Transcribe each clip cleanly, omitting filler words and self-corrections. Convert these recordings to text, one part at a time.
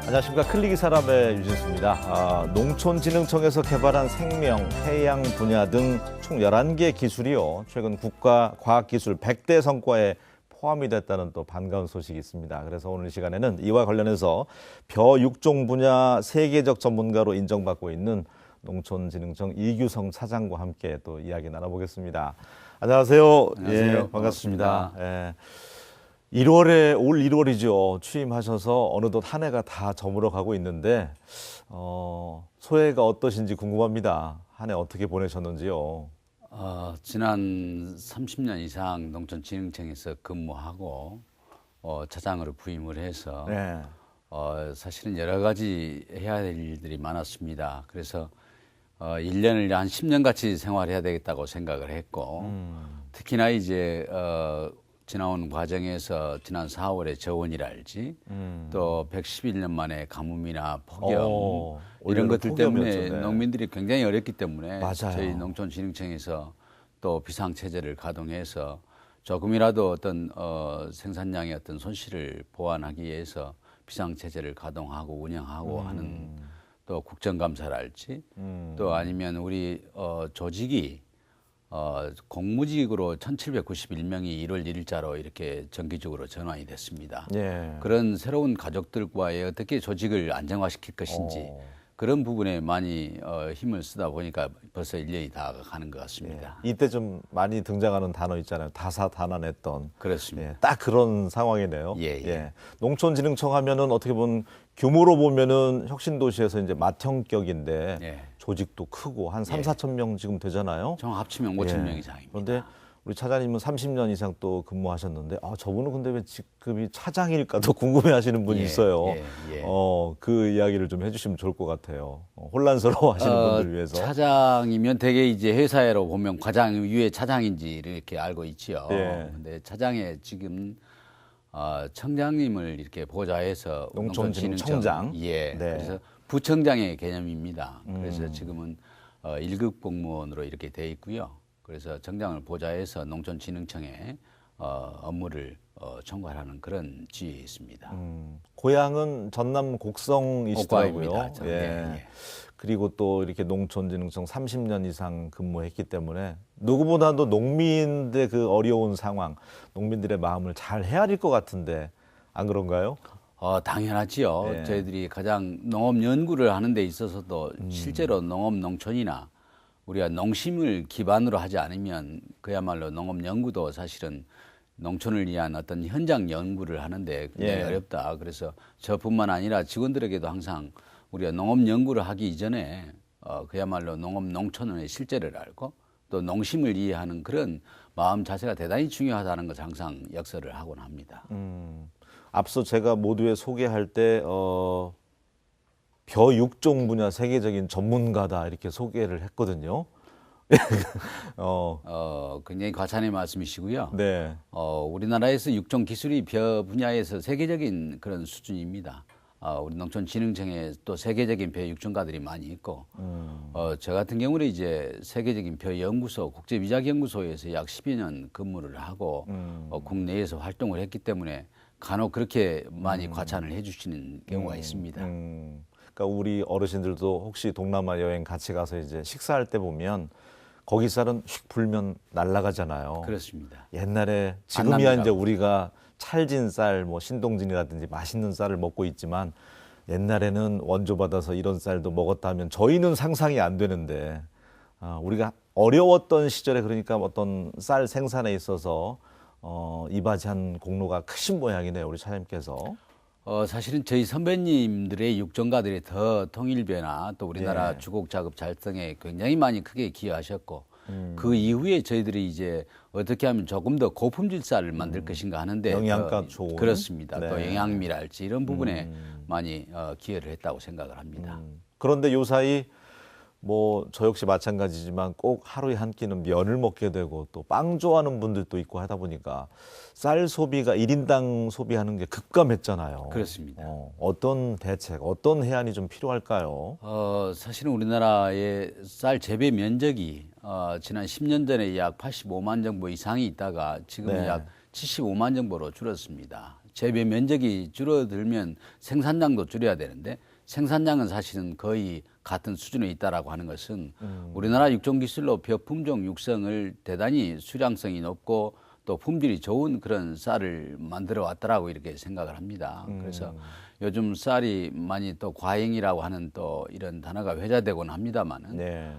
안녕하십니까. 클릭이 사람의 유진수입니다. 농촌진흥청에서 개발한 생명, 해양 분야 등 총 11개 기술이요. 최근 국가 과학기술 100대 성과에 포함이 됐다는 또 반가운 소식이 있습니다. 그래서 오늘 이 시간에는 이와 관련해서 벼 육종 분야 세계적 전문가로 인정받고 있는 농촌진흥청 이규성 차장과 함께 또 이야기 나눠보겠습니다. 안녕하세요. 안녕하세요. 예, 반갑습니다. 예. 1월에 올 1월이죠. 취임하셔서 어느덧 한 해가 다 저물어 가고 있는데 소회가 어떠신지 궁금합니다. 한 해 어떻게 보내셨는지요? 지난 30년 이상 농촌진흥청에서 근무하고 차장으로 부임을 해서 네. 사실은 여러 가지 해야 될 일들이 많았습니다. 그래서 1년을 한 10년 같이 생활해야 되겠다고 생각을 했고 특히나 이제 지나온 과정에서 지난 4월에 저원이랄지 또 111년 만에 가뭄이나 폭염 이런 것들 때문에 네. 농민들이 굉장히 어렵기 때문에 맞아요. 저희 농촌진흥청에서 또 비상체제를 가동해서 조금이라도 어떤 생산량의 어떤 손실을 보완하기 위해서 비상체제를 가동하고 운영하고 하는 또 국정감사랄지 또 아니면 우리 조직이 공무직으로 1791명이 1월 1일자로 이렇게 정기적으로 전환이 됐습니다. 예. 그런 새로운 가족들과의 어떻게 조직을 안정화시킬 것인지 그런 부분에 많이 힘을 쓰다 보니까 벌써 1년이 다 가는 것 같습니다. 예. 이때 좀 많이 등장하는 단어 있잖아요. 다사다난했던. 그렇습니다. 예, 딱 그런 상황이네요. 예. 농촌진흥청 하면은 어떻게 보면 규모로 보면은 혁신도시에서 이제 맏형격인데 예. 조직도 크고 한 3, 4천 명 지금 되잖아요. 총 합치면 5천 명 이상입니다. 그런데 우리 차장님은 30년 이상 또 근무하셨는데 저분은 근데 왜 직급이 차장일까도 궁금해하시는 분이 있어요. 예. 그 이야기를 좀 해주시면 좋을 것 같아요. 혼란스러워하시는 분들 위해서. 차장이면 되게 이제 회사로 보면 과장 위에 차장인지 이렇게 알고 있지요. 예. 근데 차장에 지금 청장님을 이렇게 보좌해서 농촌진흥청장. 예. 네. 그래서 부청장의 개념입니다. 그래서 지금은 1급 공무원으로 이렇게 돼 있고요. 그래서 청장을 보좌해서 농촌진흥청에 업무를 총괄하는 그런 지위에 있습니다. 고향은 전남 곡성이시더라고요. 옥과입니다. 예. 그리고 또 이렇게 농촌진흥청 30년 이상 근무했기 때문에 누구보다도 농민들의 그 어려운 상황, 농민들의 마음을 잘 헤아릴 것 같은데 안 그런가요? 당연하지요. 예. 저희들이 가장 농업 연구를 하는 데 있어서도 실제로 농업 농촌이나 우리가 농심을 기반으로 하지 않으면 그야말로 농업 연구도 사실은 농촌을 위한 어떤 현장 연구를 하는데 굉장히 어렵다. 그래서 저뿐만 아니라 직원들에게도 항상 우리가 농업 연구를 하기 이전에 그야말로 농업 농촌의 실제를 알고 또 농심을 이해하는 그런 마음 자세가 대단히 중요하다는 것을 항상 역설을 하곤 합니다. 앞서 제가 모두에 소개할 때 벼 육종 분야 세계적인 전문가다 이렇게 소개를 했거든요. 굉장히 과찬의 말씀이시고요. 네. 우리나라에서 육종 기술이 벼 분야에서 세계적인 그런 수준입니다. 우리 농촌진흥청에 또 세계적인 벼 육종가들이 많이 있고, 저 같은 경우는 이제 세계적인 벼 연구소, 국제위작연구소에서 약 10여 년 근무를 하고, 국내에서 활동을 했기 때문에 간혹 그렇게 많이 과찬을 해주시는 경우가 있습니다. 그러니까 우리 어르신들도 혹시 동남아 여행 같이 가서 이제 식사할 때 보면 거기 쌀은 휙 불면 날아가잖아요. 그렇습니다. 옛날에 지금이야 납니다. 이제 우리가 찰진 쌀, 뭐 신동진이라든지 맛있는 쌀을 먹고 있지만 옛날에는 원조 받아서 이런 쌀도 먹었다 하면 저희는 상상이 안 되는데 우리가 어려웠던 시절에 그러니까 어떤 쌀 생산에 있어서 이바지한 공로가 크신 모양이네요, 우리 차장님께서. 사실은 저희 선배님들의 육종가들이 더 통일변화 또 우리나라 주곡 작업 잘성에 굉장히 많이 크게 기여하셨고 그 이후에 저희들이 이제 어떻게 하면 조금 더 고품질 쌀을 만들 것인가 하는데 영양가 좋은. 그렇습니다. 네. 또 영양미랄지 이런 부분에 많이 기여를 했다고 생각을 합니다. 그런데 요사이 뭐 저 역시 마찬가지지만 꼭 하루에 한 끼는 면을 먹게 되고 또 빵 좋아하는 분들도 있고 하다 보니까 쌀 소비가 1인당 소비하는 게 급감했잖아요. 그렇습니다. 어떤 대책, 어떤 해안이 좀 필요할까요? 사실은 우리나라의 쌀 재배 면적이 지난 10년 전에 약 85만 정도 이상이 있다가 지금 네. 약 75만 정도로 줄었습니다. 재배 면적이 줄어들면 생산량도 줄여야 되는데 생산량은 사실은 거의 같은 수준에 있다라고 하는 것은 우리나라 육종기술로 벼 품종 육성을 대단히 수량성이 높고 또 품질이 좋은 그런 쌀을 만들어 왔다라고 이렇게 생각을 합니다. 그래서 요즘 쌀이 많이 또 과잉이라고 하는 또 이런 단어가 회자되곤 합니다만은 네.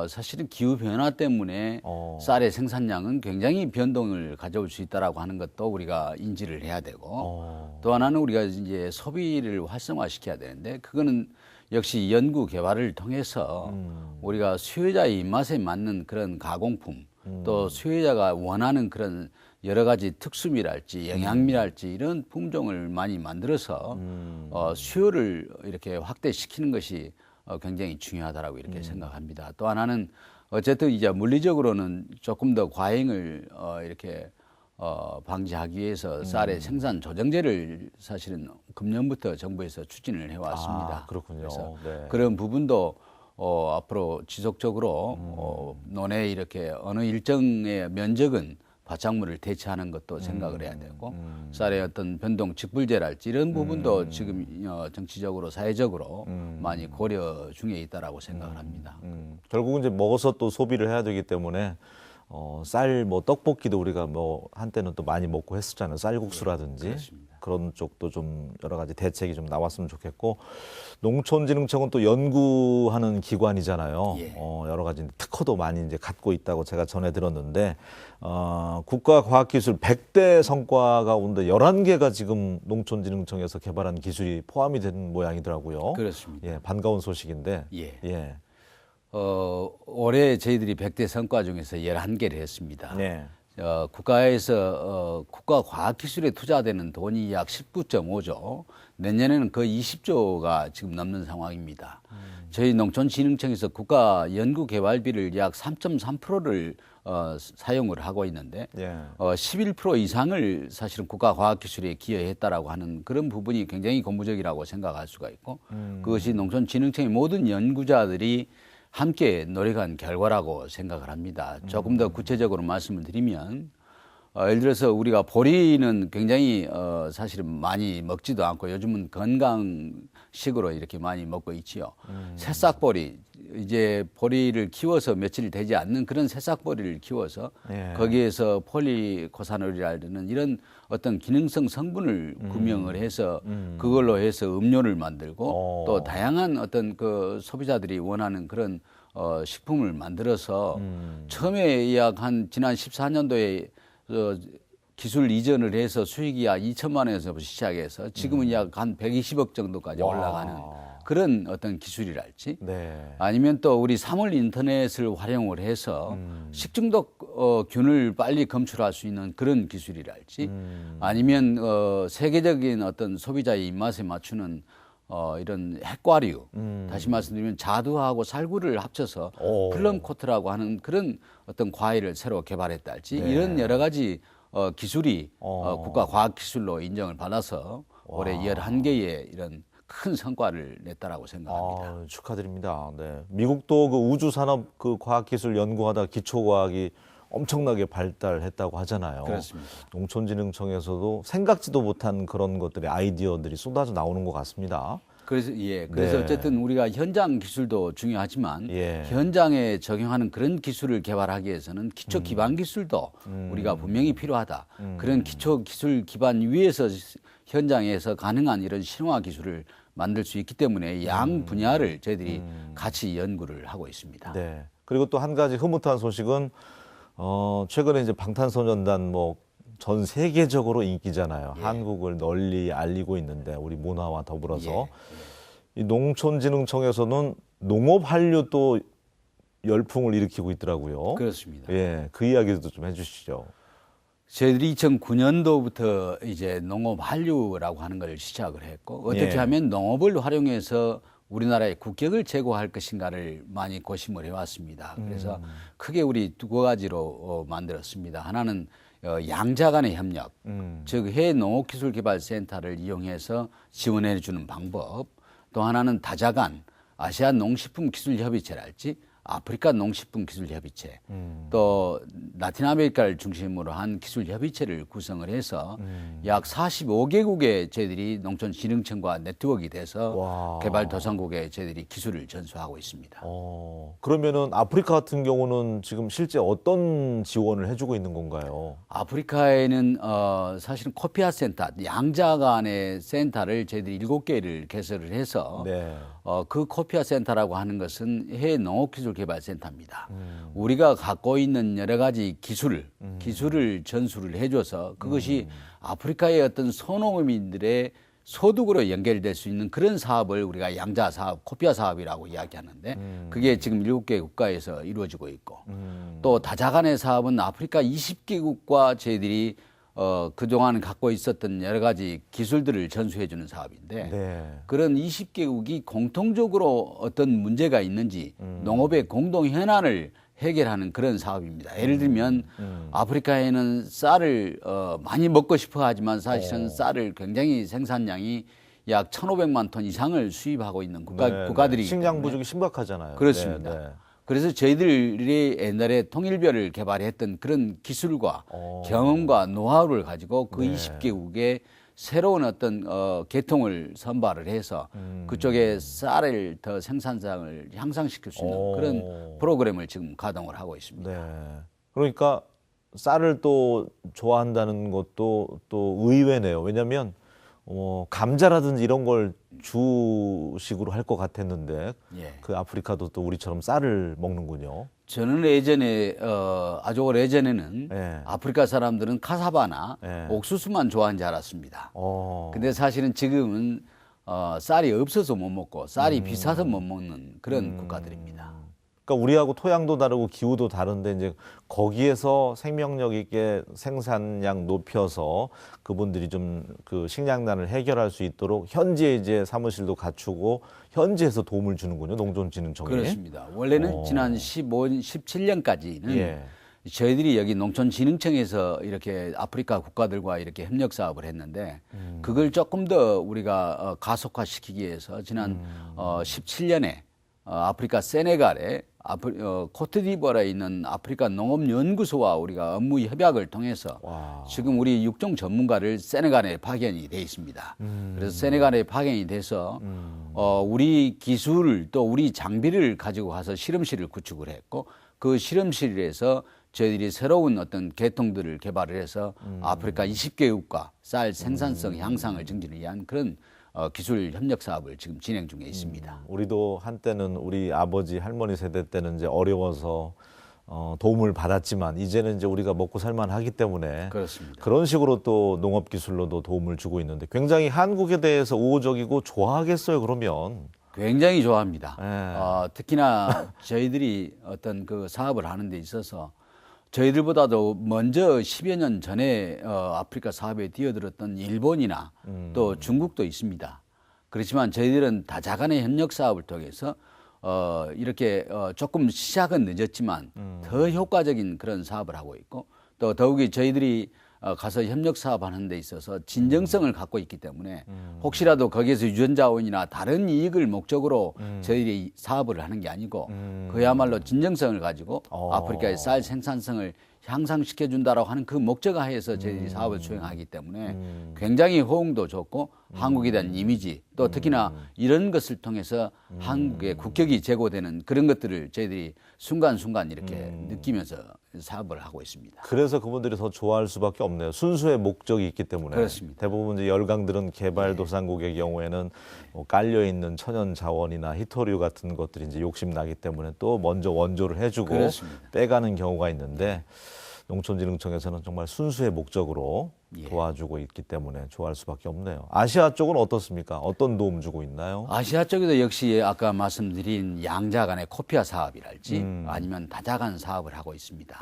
사실은 기후 변화 때문에 쌀의 생산량은 굉장히 변동을 가져올 수 있다라고 하는 것도 우리가 인지를 해야 되고 또 하나는 우리가 이제 소비를 활성화시켜야 되는데 그거는 역시 연구 개발을 통해서 우리가 수요자의 입맛에 맞는 그런 가공품 또 수요자가 원하는 그런 여러 가지 특수미랄지 영양미랄지 이런 품종을 많이 만들어서 수요를 이렇게 확대시키는 것이 굉장히 중요하다라고 이렇게 생각합니다. 또 하나는 어쨌든 이제 물리적으로는 조금 더 과잉을 이렇게 방지하기 위해서 쌀의 생산 조정제를 사실은 금년부터 정부에서 추진을 해왔습니다. 아, 그렇군요. 그래서 네. 그런 부분도 앞으로 지속적으로 논에 이렇게 어느 일정의 면적은 바짝물을 대체하는 것도 생각을 해야 되고 쌀의 어떤 변동 직불제랄지 이런 부분도 지금 정치적으로 사회적으로 많이 고려 중에 있다라고 생각을 합니다. 결국은 이제 먹어서 또 소비를 해야 되기 때문에 쌀 뭐 떡볶이도 우리가 뭐 한때는 또 많이 먹고 했었잖아요. 쌀국수라든지 그렇습니다. 그런 쪽도 좀 여러 가지 대책이 좀 나왔으면 좋겠고 농촌진흥청은 또 연구하는 기관이잖아요. 예. 여러 가지 특허도 많이 이제 갖고 있다고 제가 전해 들었는데 국가과학기술 100대 성과 가운데 11개가 지금 농촌진흥청에서 개발한 기술이 포함이 된 모양이더라고요. 그렇습니다. 예, 반가운 소식인데. 예. 예. 올해 저희들이 100대 성과 중에서 11개를 했습니다. 네. 국가에서 국가과학기술에 투자되는 돈이 약 19.5조, 내년에는 거의 20조가 지금 넘는 상황입니다. 저희 농촌진흥청에서 국가연구개발비를 약 3.3%를 사용을 하고 있는데 예. 11% 이상을 사실은 국가과학기술에 기여했다라고 하는 그런 부분이 굉장히 고무적이라고 생각할 수가 있고 그것이 농촌진흥청의 모든 연구자들이 함께 노력한 결과라고 생각을 합니다. 조금 더 구체적으로 말씀을 드리면 예를 들어서 우리가 보리는 굉장히 사실은 많이 먹지도 않고 요즘은 건강식으로 이렇게 많이 먹고 있지요. 새싹보리 이제 보리를 키워서 며칠 되지 않는 그런 새싹보리를 키워서 예. 거기에서 폴리코사놀이라는 이런 어떤 기능성 성분을 구명을 해서 그걸로 해서 음료를 만들고 또 다양한 어떤 그 소비자들이 원하는 그런 식품을 만들어서 처음에 약 한 지난 14년도에 기술 이전을 해서 수익이 약 2천만 원에서 시작해서 지금은 약 한 120억 정도까지 올라가는 그런 어떤 기술이랄지 네. 아니면 또 우리 사물 인터넷을 활용을 해서 식중독 균을 빨리 검출할 수 있는 그런 기술이랄지 아니면 세계적인 어떤 소비자의 입맛에 맞추는 이런 핵과류 다시 말씀드리면 자두하고 살구를 합쳐서 플럼 코트라고 하는 그런 어떤 과일을 새로 개발했달지 이런 여러 가지 기술이 국가과학기술로 인정을 받아서 올해 11개의 이런 큰 성과를 냈다라고 생각합니다. 축하드립니다. 네. 미국도 그 우주산업 그 과학기술 연구하다 기초과학이 엄청나게 발달했다고 하잖아요. 그렇습니다. 농촌진흥청에서도 생각지도 못한 그런 것들이 아이디어들이 쏟아져 나오는 것 같습니다. 그래서 네. 어쨌든 우리가 현장 기술도 중요하지만 예. 현장에 적용하는 그런 기술을 개발하기 위해서는 기초 기반 기술도 우리가 분명히 필요하다. 그런 기초 기술 기반 위에서 현장에서 가능한 이런 실용화 기술을 만들 수 있기 때문에 양 분야를 저희들이 같이 연구를 하고 있습니다. 네. 그리고 또 한 가지 흐뭇한 소식은 최근에 이제 방탄소년단 뭐 전 세계적으로 인기잖아요. 예. 한국을 널리 알리고 있는데 우리 문화와 더불어서 예. 이 농촌진흥청에서는 농업 한류 또 열풍을 일으키고 있더라고요. 그렇습니다. 예, 그 이야기도 좀 해주시죠. 저희들이 2009년도부터 이제 농업 한류라고 하는 걸 시작을 했고 어떻게 예. 하면 농업을 활용해서 우리나라의 국격을 제고할 것인가를 많이 고심을 해왔습니다. 그래서 크게 우리 두 가지로 만들었습니다. 하나는 양자 간의 협력, 즉 해농업기술개발센터를 이용해서 지원해 주는 방법, 또 하나는 다자 간 아시안 농식품기술협의체랄지 아프리카 농식품 기술 협의체, 또 라틴 아메리카를 중심으로 한 기술 협의체를 구성을 해서 약 45개국의 저희들이 농촌진흥청과 네트워크가 돼서 와. 개발도상국에 저희들이 기술을 전수하고 있습니다. 그러면은 아프리카 같은 경우는 지금 실제 어떤 지원을 해주고 있는 건가요? 아프리카에는 사실은 코피아 센터, 양자 간의 센터를 저희들이 7개를 개설을 해서 네. 그 코피아 센터라고 하는 것은 해외 농업기술개발센터입니다. 우리가 갖고 있는 여러 가지 기술을 전수를 해줘서 그것이 아프리카의 어떤 소농민들의 소득으로 연결될 수 있는 그런 사업을 우리가 양자 사업, 코피아 사업이라고 이야기하는데 그게 지금 7개 국가에서 이루어지고 있고 또 다자간의 사업은 아프리카 20개국과 저희들이 그동안 갖고 있었던 여러 가지 기술들을 전수해 주는 사업인데 네. 그런 20개국이 공통적으로 어떤 문제가 있는지 농업의 공동 현안을 해결하는 그런 사업입니다. 예를 들면 아프리카에는 쌀을 많이 먹고 싶어 하지만 사실은 쌀을 굉장히 생산량이 약 1,500만 톤 이상을 수입하고 있는 국가들이 식량 부족이 심각하잖아요. 그렇습니다. 네, 네. 그래서 저희들이 옛날에 통일별을 개발했던 그런 기술과 경험과 노하우를 가지고 그 20개국에 새로운 어떤 계통을 선발을 해서 그쪽에 쌀을 더 생산량을 향상시킬 수 있는 그런 프로그램을 지금 가동을 하고 있습니다. 네. 그러니까 쌀을 또 좋아한다는 것도 또 의외네요. 왜냐하면 감자라든지 이런 걸 주식으로 할 것 같았는데 예. 그 아프리카도 또 우리처럼 쌀을 먹는군요. 저는 예전에 아주 오래전에는 예. 아프리카 사람들은 카사바나 예. 옥수수만 좋아하는 줄 알았습니다. 근데 사실은 지금은 쌀이 없어서 못 먹고 쌀이 비싸서 못 먹는 그런 국가들입니다. 그러니까 우리하고 토양도 다르고 기후도 다른데 이제 거기에서 생명력 있게 생산량 높여서 그분들이 좀 그 식량난을 해결할 수 있도록 현지에 이제 사무실도 갖추고 현지에서 도움을 주는군요. 농촌진흥청이. 그렇습니다. 원래는 지난 17년까지는 예. 저희들이 여기 농촌진흥청에서 이렇게 아프리카 국가들과 이렇게 협력 사업을 했는데 그걸 조금 더 우리가 가속화시키기 위해서 지난 17년에 아프리카 세네갈에 코트디부아르에 있는 아프리카 농업연구소와 우리가 업무 협약을 통해서 지금 우리 육종 전문가를 세네갈에 파견이 돼 있습니다. 그래서 세네갈에 파견이 돼서 우리 기술을 또 우리 장비를 가지고 가서 실험실을 구축을 했고 그 실험실에서 저희들이 새로운 어떤 계통들을 개발을 해서 아프리카 20개국과 쌀 생산성 향상을 증진을 위한 그런 기술 협력 사업을 지금 진행 중에 있습니다. 우리도 한때는 우리 아버지 할머니 세대 때는 이제 어려워서 도움을 받았지만 이제는 이제 우리가 먹고 살만하기 때문에 그렇습니다. 그런 식으로 또 농업 기술로도 도움을 주고 있는데 굉장히 한국에 대해서 우호적이고 좋아하겠어요. 그러면. 굉장히 좋아합니다. 네. 특히나 저희들이 어떤 그 사업을 하는 데 있어서 저희들보다도 먼저 10여 년 전에 아프리카 사업에 뛰어들었던 일본이나 또 중국도 있습니다. 그렇지만 저희들은 다자간의 협력 사업을 통해서 이렇게 조금 시작은 늦었지만 더 효과적인 그런 사업을 하고 있고 또 더욱이 저희들이 가서 협력 사업하는 데 있어서 진정성을 갖고 있기 때문에 혹시라도 거기에서 유전자원이나 다른 이익을 목적으로 저희들이 사업을 하는 게 아니고 그야말로 진정성을 가지고 아프리카의 쌀 생산성을 향상시켜준다라고 하는 그 목적하에서 저희들이 사업을 수행하기 때문에 굉장히 호응도 좋고 한국에 대한 이미지 또 특히나 이런 것을 통해서 한국의 국격이 제고되는 그런 것들을 저희들이 순간순간 이렇게 느끼면서 사업을 하고 있습니다. 그래서 그분들이 더 좋아할 수밖에 없네요. 순수의 목적이 있기 때문에. 그렇습니다. 대부분 이제 열강들은 개발도상국의 경우에는 뭐 깔려 있는 천연 자원이나 히토류 같은 것들이 이제 욕심 나기 때문에 또 먼저 원조를 해주고 그렇습니다. 빼가는 경우가 있는데 농촌진흥청에서는 정말 순수의 목적으로 예. 도와주고 있기 때문에 좋아할 수밖에 없네요. 아시아 쪽은 어떻습니까? 어떤 도움 주고 있나요? 아시아 쪽에도 역시 아까 말씀드린 양자 간의 코피아 사업이랄지 아니면 다자간 사업을 하고 있습니다.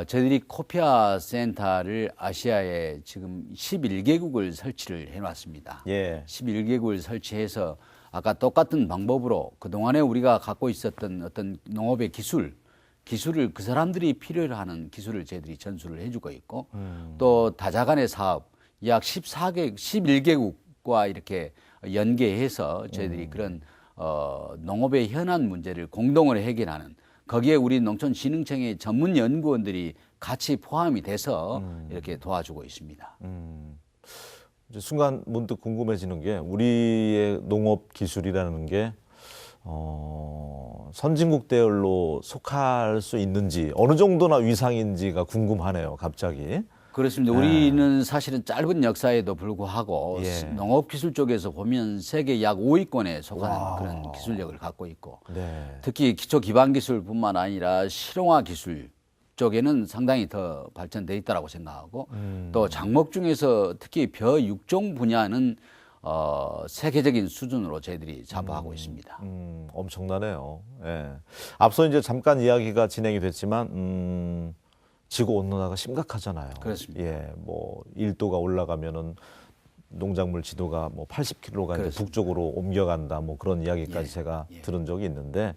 저희들이 코피아 센터를 아시아에 지금 11개국을 설치를 해놨습니다. 예. 11개국을 설치해서 아까 똑같은 방법으로 그동안에 우리가 갖고 있었던 어떤 농업의 기술을 그 사람들이 필요로 하는 기술을 저희들이 전수를 해주고 있고 또 다자간의 사업 약 11개국과 이렇게 연계해서 저희들이 그런 농업의 현안 문제를 공동으로 해결하는 거기에 우리 농촌진흥청의 전문 연구원들이 같이 포함이 돼서 이렇게 도와주고 있습니다. 이제 순간 문득 궁금해지는 게 우리의 농업 기술이라는 게 선진국 대열로 속할 수 있는지 어느 정도나 위상인지가 궁금하네요. 갑자기. 그렇습니다. 우리는 사실은 짧은 역사에도 불구하고 예. 농업기술 쪽에서 보면 세계 약 5위권에 속하는 그런 기술력을 갖고 있고 네. 특히 기초기반기술뿐만 아니라 실용화 기술 쪽에는 상당히 더 발전돼 있다고 생각하고 또 작목 중에서 특히 벼 육종 분야는 세계적인 수준으로 저희들이 자부하고 있습니다. 엄청나네요. 예. 앞서 이제 잠깐 이야기가 진행이 됐지만 지구 온난화가 심각하잖아요. 그렇습니다. 예, 뭐 1도가 올라가면은 농작물 지도가 뭐 80km가 이제 북쪽으로 옮겨간다. 뭐 그런 이야기까지 제가 들은 적이 있는데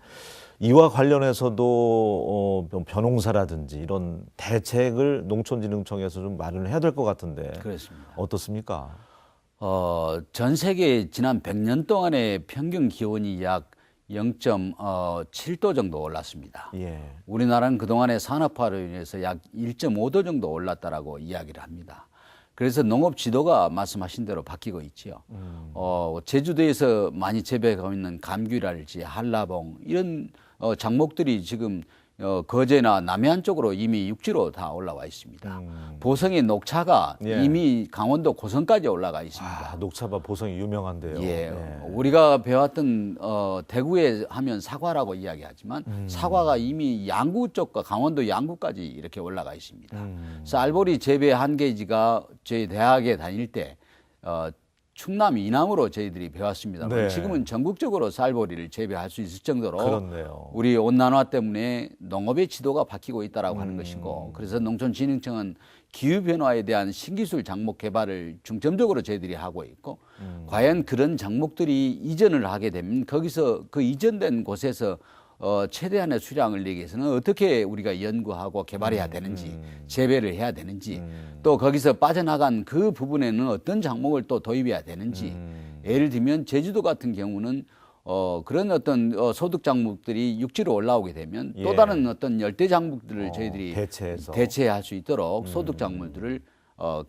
이와 관련해서도 벼농사라든지 이런 대책을 농촌진흥청에서 좀 마련을 해야 될 것 같은데 그렇습니다. 어떻습니까? 전 세계 지난 100년 동안의 평균 기온이 약 0.7도 정도 올랐습니다. 예. 우리나라는 그동안의 산업화로 인해서 약 1.5도 정도 올랐다라고 이야기를 합니다. 그래서 농업 지도가 말씀하신 대로 바뀌고 있지요. 제주도에서 많이 재배하고 있는 감귤이랄지 한라봉 이런 작목들이 지금 거제나 남해안 쪽으로 이미 육지로 다 올라와 있습니다. 보성의 녹차가 예. 이미 강원도 고성까지 올라가 있습니다. 아, 녹차밭 보성이 유명한데요. 예, 우리가 배웠던 대구에 하면 사과라고 이야기하지만 사과가 이미 양구 쪽과 강원도 양구까지 이렇게 올라가 있습니다. 그래서 알보리 재배 한계지가 저희 대학에 다닐 때 충남 이남으로 저희들이 배웠습니다. 네. 지금은 전국적으로 쌀보리를 재배할 수 있을 정도로 그렇네요. 우리 온난화 때문에 농업의 지도가 바뀌고 있다라고 하는 것이고 그래서 농촌진흥청은 기후변화에 대한 신기술 작목 개발을 중점적으로 저희들이 하고 있고 과연 그런 작목들이 이전을 하게 되면 거기서 그 이전된 곳에서 최대한의 수량을 내기 위해서는 어떻게 우리가 연구하고 개발해야 되는지 재배를 해야 되는지 또 거기서 빠져나간 그 부분에는 어떤 작목을 또 도입해야 되는지 예를 들면 제주도 같은 경우는 그런 어떤 소득 작목들이 육지로 올라오게 되면 또 예. 다른 어떤 열대 작목들을 저희들이 대체해서. 대체할 수 있도록 소득 작물들을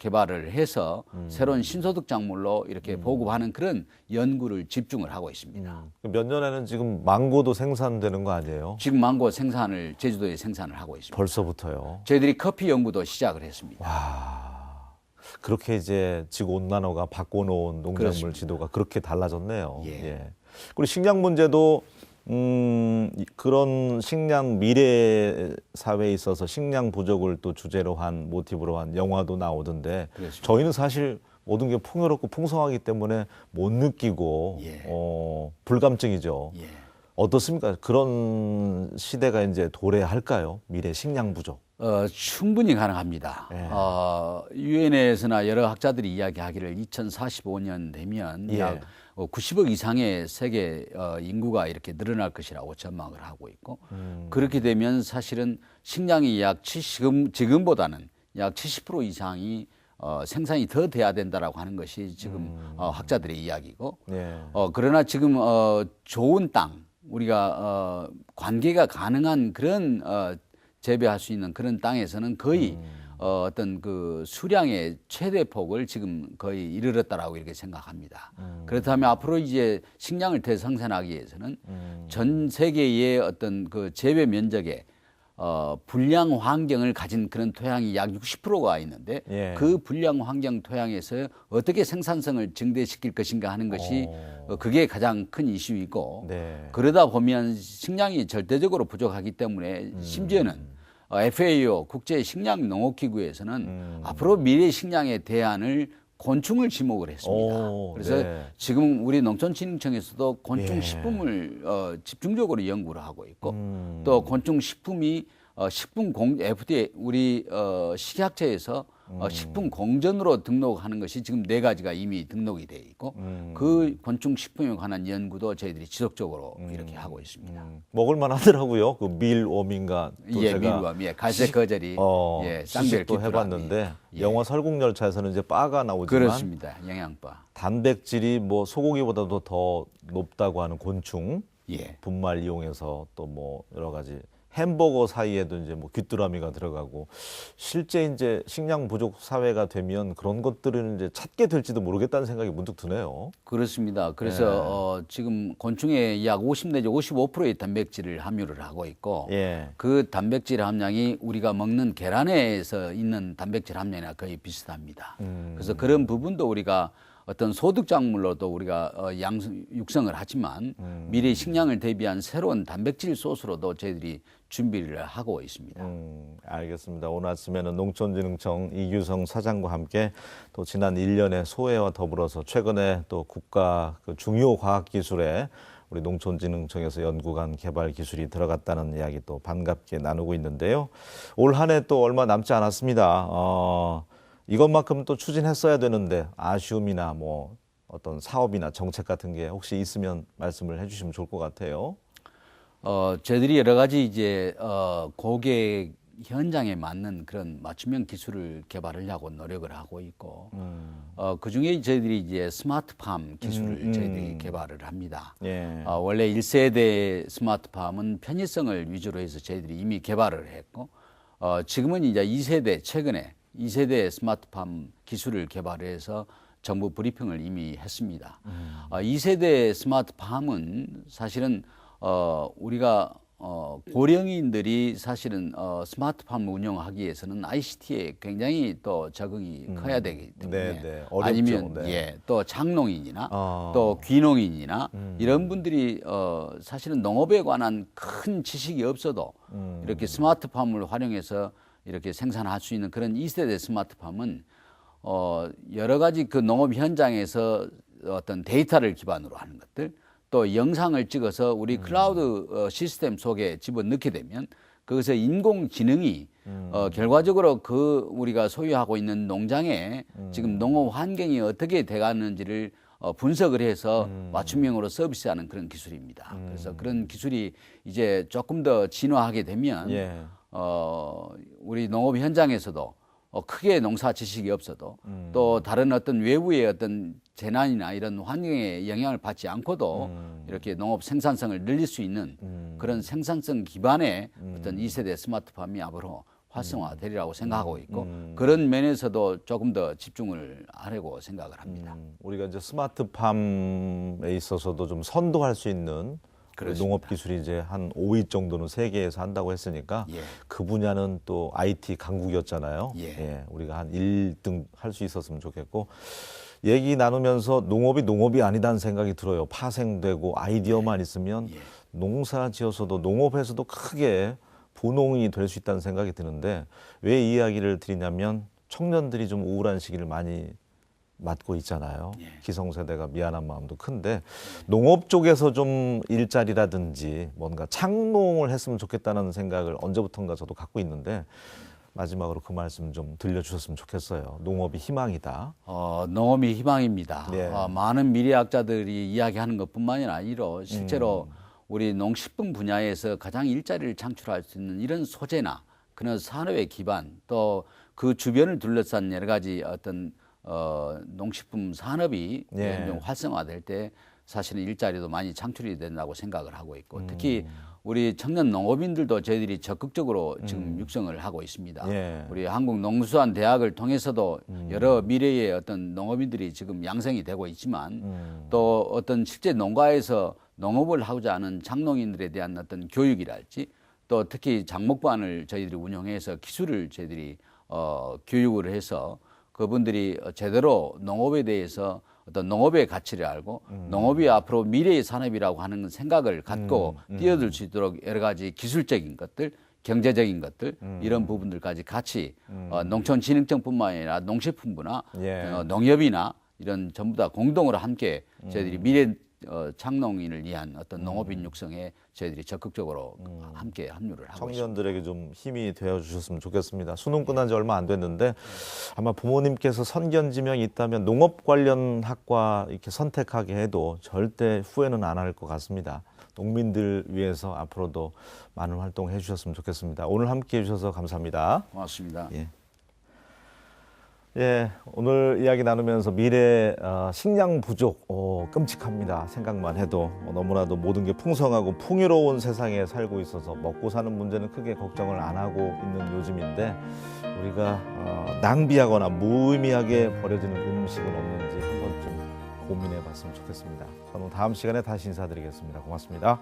개발을 해서 새로운 신소득 작물로 이렇게 보급하는 그런 연구를 집중을 하고 있습니다. 몇 년에는 지금 망고도 생산되는 거 아니에요? 지금 망고 생산을 제주도에 생산을 하고 있습니다. 벌써부터요. 저희들이 커피 연구도 시작을 했습니다. 그렇게 이제 지구 온난화가 바꿔놓은 농작물 그렇습니다. 지도가 그렇게 달라졌네요. 예. 그리고 식량 문제도 그런 식량 미래 사회에 있어서 식량 부족을 또 주제로 한 모티브로 한 영화도 나오던데 그렇습니다. 저희는 사실 모든 게 풍요롭고 풍성하기 때문에 못 느끼고 예. 불감증이죠. 예. 어떻습니까? 그런 시대가 이제 도래할까요? 미래 식량 부족. 충분히 가능합니다. 유엔에서나 여러 학자들이 이야기하기를 2045년 되면 예. 약 90억 이상의 세계 인구가 이렇게 늘어날 것이라고 전망을 하고 있고 그렇게 되면 사실은 식량이 약 지금보다는 약 70% 이상이 생산이 더 돼야 된다라고 하는 것이 지금 학자들의 이야기고 예. 그러나 지금 좋은 땅 우리가 관계가 가능한 그런 재배할 수 있는 그런 땅에서는 거의 어떤 그 수량의 최대 폭을 지금 거의 이르렀다라고 이렇게 생각합니다. 그렇다면 앞으로 이제 식량을 더 생산하기 위해서는 전 세계의 어떤 그 재배 면적에 불량 환경을 가진 그런 토양이 약 60%가 있는데 예. 그 불량 환경 토양에서 어떻게 생산성을 증대시킬 것인가 하는 것이 그게 가장 큰 이슈이고 네. 그러다 보면 식량이 절대적으로 부족하기 때문에 심지어는 FAO 국제 식량 농업기구에서는 앞으로 미래 식량의 대안을 곤충을 지목을 했습니다. 그래서 네. 지금 우리 농촌진흥청에서도 곤충 예. 식품을 집중적으로 연구를 하고 있고 또 곤충 식품이 FDA 우리 식약처에서 식품 공전으로 등록하는 것이 지금 4가지가 이미 등록이 돼 있고 그 곤충 식품에 관한 연구도 저희들이 지속적으로 이렇게 하고 있습니다. 먹을만 하더라고요. 그 밀웜인가 또 예, 제가 밀웜, 예, 갈색 거절이, 예, 쌍별 시식도 귀뚜라미. 해봤는데 예. 영화 설국열차에서는 이제 바가 나오지만 그렇습니다. 영양바. 단백질이 뭐 소고기보다도 더 높다고 하는 곤충 예. 분말 이용해서 또 뭐 여러 가지 햄버거 사이에도 이제 뭐 귀뚜라미가 들어가고 실제 이제 식량 부족 사회가 되면 그런 것들을 이제 찾게 될지도 모르겠다는 생각이 문득 드네요. 그렇습니다. 그래서 지금 곤충의 약 50 내지 55%의 단백질을 함유를 하고 있고 예. 그 단백질 함량이 우리가 먹는 계란에서 있는 단백질 함량이나 거의 비슷합니다. 그래서 그런 부분도 우리가 어떤 소득작물로도 우리가 육성을 하지만 미래 식량을 대비한 새로운 단백질 소스로도 저희들이 준비를 하고 있습니다. 알겠습니다. 오늘 아침에는 농촌진흥청 이규성 사장과 함께 또 지난 1년의 소회와 더불어서 최근에 또 국가 그 중요 과학기술에 우리 농촌진흥청에서 연구간 개발 기술이 들어갔다는 이야기 또 반갑게 나누고 있는데요. 올 한 해 또 얼마 남지 않았습니다. 이것만큼 또 추진했어야 되는데 아쉬움이나 뭐 어떤 사업이나 정책 같은 게 혹시 있으면 말씀을 해주시면 좋을 것 같아요. 저희들이 여러 가지 이제 고객 현장에 맞는 그런 맞춤형 기술을 개발하려고 노력을 하고 있고 그 중에 저희들이 이제 스마트팜 기술을 저희들이 개발을 합니다. 예. 원래 1세대 스마트팜은 편의성을 위주로 해서 저희들이 이미 개발을 했고 지금은 이제 2세대 최근에 2세대 스마트팜 기술을 개발해서 정부 브리핑을 이미 했습니다. 2세대 스마트팜은 사실은 우리가 고령인들이 사실은 스마트팜 운영하기 위해서는 ICT에 굉장히 또 적응이 커야 되기 때문에 네, 네. 어렵죠. 아니면 네. 예, 또 장농인이나 또 귀농인이나 이런 분들이 사실은 농업에 관한 큰 지식이 없어도 이렇게 스마트팜을 활용해서 이렇게 생산할 수 있는 그런 2세대 스마트팜은 여러 가지 그 농업 현장에서 어떤 데이터를 기반으로 하는 것들 또 영상을 찍어서 우리 클라우드 시스템 속에 집어넣게 되면 거기서 인공지능이 결과적으로 그 우리가 소유하고 있는 농장에 지금 농업 환경이 어떻게 돼가는지를 분석을 해서 맞춤형으로 서비스하는 그런 기술입니다. 그래서 그런 기술이 이제 조금 더 진화하게 되면 예. 우리 농업 현장에서도 크게 농사 지식이 없어도 또 다른 어떤 외부의 어떤 재난이나 이런 환경에 영향을 받지 않고도 이렇게 농업 생산성을 늘릴 수 있는 그런 생산성 기반의 어떤 2세대 스마트팜이 앞으로 활성화되리라고 생각하고 있고 그런 면에서도 조금 더 집중을 하려고 생각을 합니다. 우리가 이제 스마트팜에 있어서도 좀 선도할 수 있는 농업 기술이 이제 한 5위 정도는 세계에서 한다고 했으니까 예. 그 분야는 또 IT 강국이었잖아요. 예. 우리가 한 1등 할 수 있었으면 좋겠고 얘기 나누면서 농업이 아니다는 생각이 들어요. 파생되고 아이디어만 있으면 농사 지어서도 농업에서도 크게 분홍이 될 수 있다는 생각이 드는데 왜 이 이야기를 드리냐면 청년들이 좀 우울한 시기를 많이 맞고 있잖아요. 기성세대가 미안한 마음도 큰데 농업 쪽에서 좀 일자리라든지 뭔가 창농을 했으면 좋겠다는 생각을 언제부턴가 저도 갖고 있는데 마지막으로 그 말씀 좀 들려주셨으면 좋겠어요. 농업이 희망이다. 농업이 희망입니다. 네. 많은 미래학자들이 이야기하는 것뿐만이 아니라 실제로 우리 농식품 분야에서 가장 일자리를 창출할 수 있는 이런 소재나 그런 산업의 기반 또 그 주변을 둘러싼 여러 가지 어떤 농식품 산업이 좀 활성화될 때 사실은 일자리도 많이 창출이 된다고 생각을 하고 있고 특히 우리 청년 농업인들도 저희들이 적극적으로 지금 육성을 하고 있습니다. 우리 한국농수산대학을 통해서도 여러 미래의 어떤 농업인들이 지금 양성이 되고 있지만 또 어떤 실제 농가에서 농업을 하고자 하는 장농인들에 대한 어떤 교육이랄지 또 특히 장목반을 저희들이 운영해서 기술을 저희들이 교육을 해서 그분들이 제대로 농업에 대해서 어떤 농업의 가치를 알고 농업이 앞으로 미래의 산업이라고 하는 생각을 갖고 뛰어들 수 있도록 여러 가지 기술적인 것들, 경제적인 것들 이런 부분들까지 같이 농촌진흥청뿐만 아니라 농식품부나 농협이나 이런 전부 다 공동으로 함께 저희들이 미래 창농인을 위한 어떤 농업인 육성에 저희들이 적극적으로 함께 합류를 하고 있습니다. 청년들에게 좀 힘이 되어 주셨으면 좋겠습니다. 수능 끝난 지 얼마 안 됐는데 아마 부모님께서 선견 지명이 있다면 농업 관련 학과 이렇게 선택하게 해도 절대 후회는 안 할 것 같습니다. 농민들 위해서 앞으로도 많은 활동해 주셨으면 좋겠습니다. 오늘 함께 해 주셔서 감사합니다. 고맙습니다. 예. 예, 오늘 이야기 나누면서 미래 식량 부족 끔찍합니다. 생각만 해도 너무나도 모든 게 풍성하고 풍요로운 세상에 살고 있어서 먹고 사는 문제는 크게 걱정을 안 하고 있는 요즘인데 우리가 낭비하거나 무의미하게 버려지는 음식은 없는지 한 번쯤 고민해 봤으면 좋겠습니다. 저는 다음 시간에 다시 인사드리겠습니다. 고맙습니다.